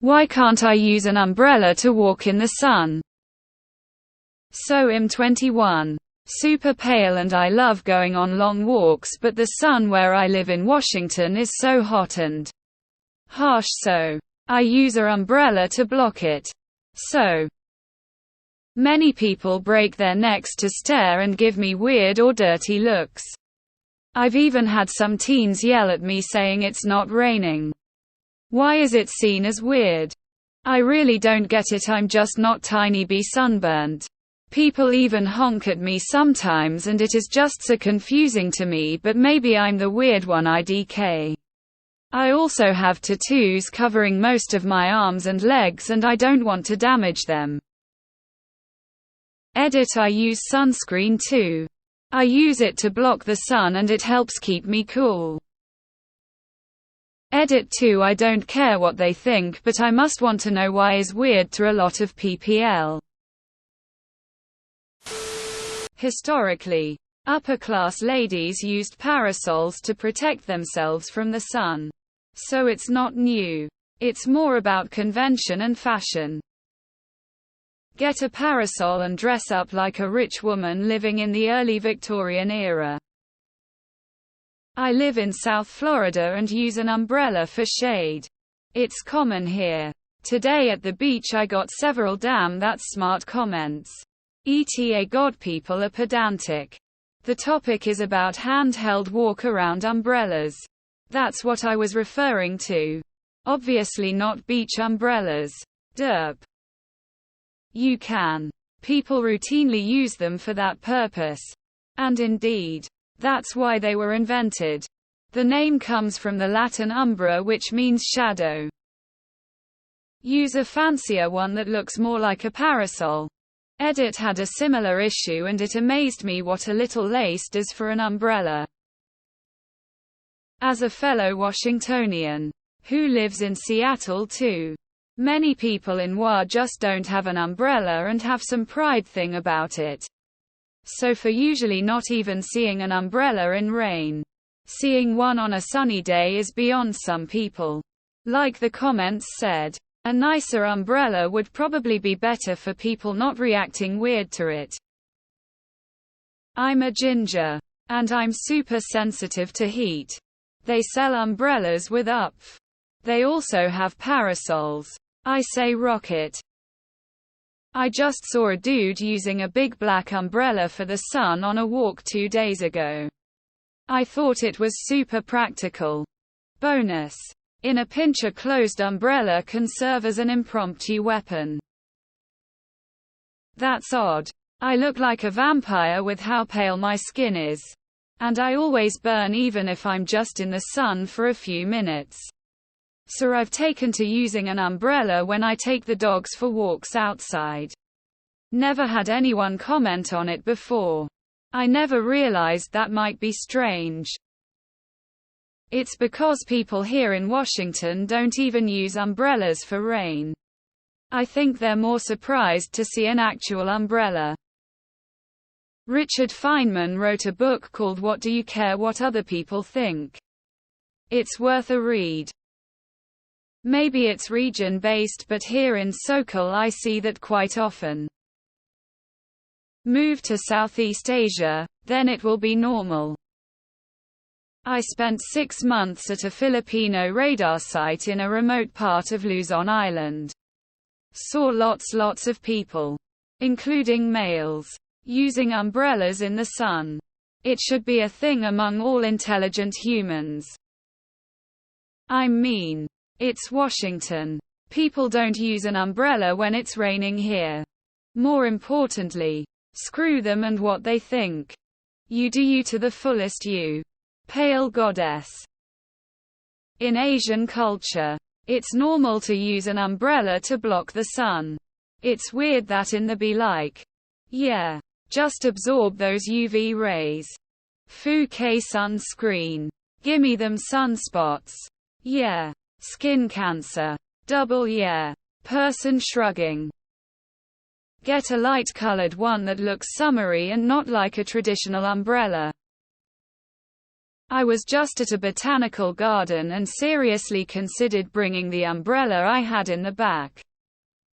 Why can't I use an umbrella to walk in the sun? So I'm 21. Super pale and I love going on long walks, but the sun where I live in Washington is so hot and harsh, so I use an umbrella to block it. So many people break their necks to stare and give me weird or dirty looks. I've even had some teens yell at me saying it's not raining. Why is it seen as weird? I really don't get it. I'm just not tiny be sunburnt. People even honk at me sometimes and it is just so confusing to me, but maybe I'm the weird one. IDK. I also have tattoos covering most of my arms and legs and I don't want to damage them. Edit. I use sunscreen too. I use it to block the sun and it helps keep me cool. Edit 2. I don't care what they think, but I must want to know why is weird to a lot of PPL. Historically, upper-class ladies used parasols to protect themselves from the sun. So it's not new. It's more about convention and fashion. Get a parasol and dress up like a rich woman living in the early Victorian era. I live in South Florida and use an umbrella for shade. It's common here. Today at the beach I got several "damn that's smart" comments. ETA God, people are pedantic. The topic is about handheld walk-around umbrellas. That's what I was referring to. Obviously not beach umbrellas. Derp. You can. People routinely use them for that purpose. And indeed, that's why they were invented. The name comes from the Latin umbra, which means shadow. Use a fancier one that looks more like a parasol. Edit had a similar issue and it amazed me what a little lace does for an umbrella. As a fellow Washingtonian who lives in Seattle too, many people in WA just don't have an umbrella and have some pride thing about it. So for usually not even seeing an umbrella in rain, seeing one on a sunny day is beyond some people. Like the comments said, a nicer umbrella would probably be better for people not reacting weird to it. I'm a ginger. And I'm super sensitive to heat. They sell umbrellas with UPF. They also have parasols. I say rock it. I just saw a dude using a big black umbrella for the sun on a walk 2 days ago. I thought it was super practical. Bonus. In a pinch, a closed umbrella can serve as an impromptu weapon. That's odd. I look like a vampire with how pale my skin is. And I always burn even if I'm just in the sun for a few minutes. So I've taken to using an umbrella when I take the dogs for walks outside. Never had anyone comment on it before. I never realized that might be strange. It's because people here in Washington don't even use umbrellas for rain. I think they're more surprised to see an actual umbrella. Richard Feynman wrote a book called What Do You Care What Other People Think? It's worth a read. Maybe it's region-based, but here in SoCal I see that quite often. Move to Southeast Asia, then it will be normal. I spent 6 months at a Filipino radar site in a remote part of Luzon Island. Saw lots of people, including males, using umbrellas in the sun. It should be a thing among all intelligent humans. I mean, it's Washington. People don't use an umbrella when it's raining here. More importantly, screw them and what they think. You do you to the fullest, you pale goddess. In Asian culture, it's normal to use an umbrella to block the sun. It's weird that in the be like, yeah, just absorb those UV rays. Fu K sunscreen. Gimme them sunspots. Yeah. Skin cancer. Double yeah. Person shrugging. Get a light-colored one that looks summery and not like a traditional umbrella. I was just at a botanical garden and seriously considered bringing the umbrella I had in the back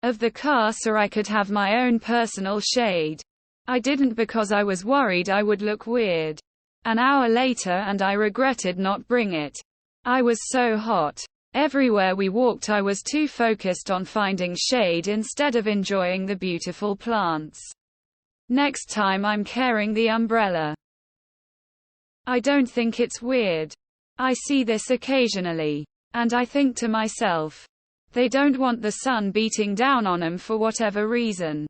of the car so I could have my own personal shade. I didn't because I was worried I would look weird an hour later and I regretted not bring it. I was so hot. Everywhere we walked I was too focused on finding shade instead of enjoying the beautiful plants. Next time I'm carrying the umbrella. I don't think it's weird. I see this occasionally. And I think to myself, they don't want the sun beating down on them for whatever reason.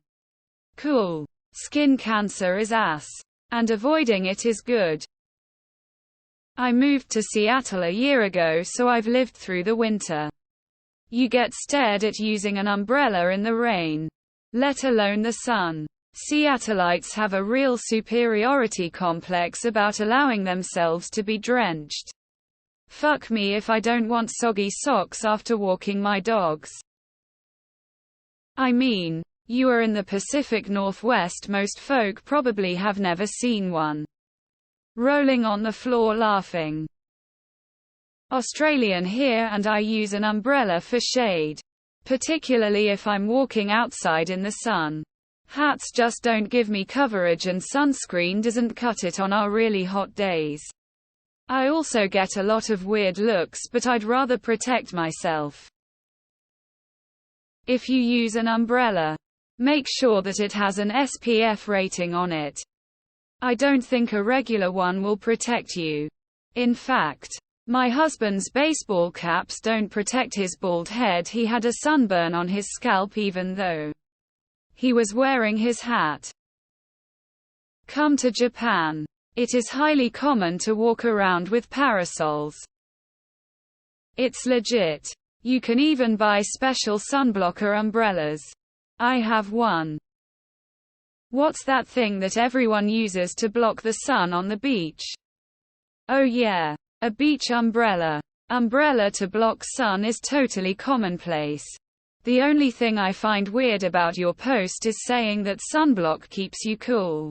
Cool. Skin cancer is ass. And avoiding it is good. I moved to Seattle a year ago, so I've lived through the winter. You get stared at using an umbrella in the rain, let alone the sun. Seattleites have a real superiority complex about allowing themselves to be drenched. Fuck me if I don't want soggy socks after walking my dogs. I mean, you are in the Pacific Northwest, most folk probably have never seen one. Rolling on the floor laughing. Australian here, and I use an umbrella for shade. Particularly if I'm walking outside in the sun. Hats just don't give me coverage and sunscreen doesn't cut it on our really hot days. I also get a lot of weird looks, but I'd rather protect myself. If you use an umbrella, make sure that it has an SPF rating on it. I don't think a regular one will protect you. In fact, my husband's baseball caps don't protect his bald head. He had a sunburn on his scalp even though he was wearing his hat. Come to Japan. It is highly common to walk around with parasols. It's legit. You can even buy special sunblocker umbrellas. I have one. What's that thing that everyone uses to block the sun on the beach? Oh yeah, a beach umbrella. Umbrella to block sun is totally commonplace. The only thing I find weird about your post is saying that sunblock keeps you cool.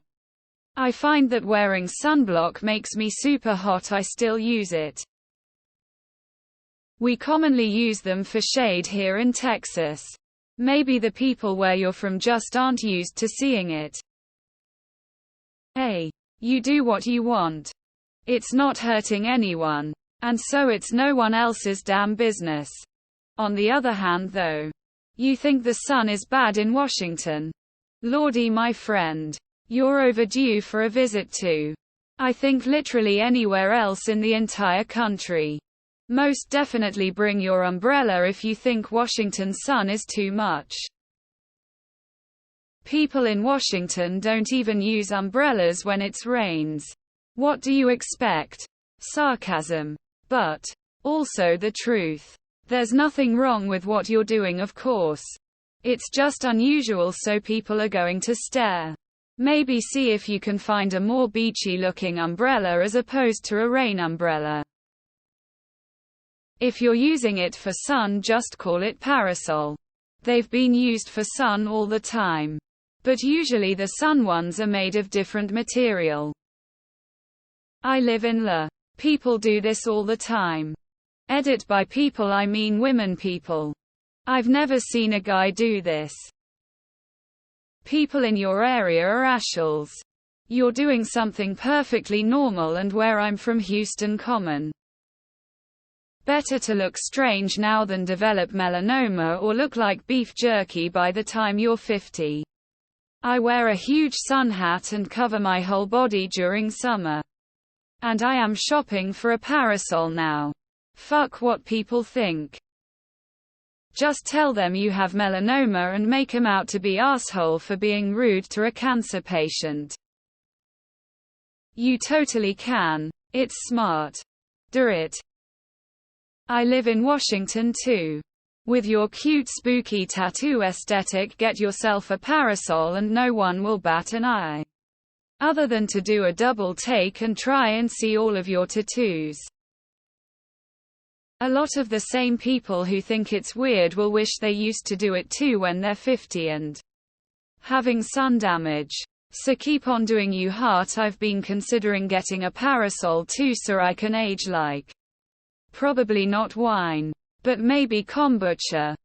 I find that wearing sunblock makes me super hot. I still use it. We commonly use them for shade here in Texas. Maybe the people where you're from just aren't used to seeing it. Hey, you do what you want. It's not hurting anyone. And so it's no one else's damn business. On the other hand though, you think the sun is bad in Washington? Lordy my friend. You're overdue for a visit to, I think, literally anywhere else in the entire country. Most definitely bring your umbrella if you think Washington sun is too much. People in Washington don't even use umbrellas when it rains. What do you expect? Sarcasm. But also the truth. There's nothing wrong with what you're doing, of course. It's just unusual, so people are going to stare. Maybe see if you can find a more beachy looking umbrella as opposed to a rain umbrella. If you're using it for sun, just call it parasol. They've been used for sun all the time. But usually the sun ones are made of different material. I live in La. People do this all the time. Edit by people I mean women people. I've never seen a guy do this. People in your area are ashholes. You're doing something perfectly normal, and where I'm from, Houston, common. Better to look strange now than develop melanoma or look like beef jerky by the time you're 50. I wear a huge sun hat and cover my whole body during summer. And I am shopping for a parasol now. Fuck what people think. Just tell them you have melanoma and make them out to be asshole for being rude to a cancer patient. You totally can. It's smart. Do it. I live in Washington too. With your cute spooky tattoo aesthetic, get yourself a parasol and no one will bat an eye. Other than to do a double take and try and see all of your tattoos. A lot of the same people who think it's weird will wish they used to do it too when they're 50 and having sun damage. So keep on doing you heart. I've been considering getting a parasol too so I can age like. Probably not wine. But maybe kombucha.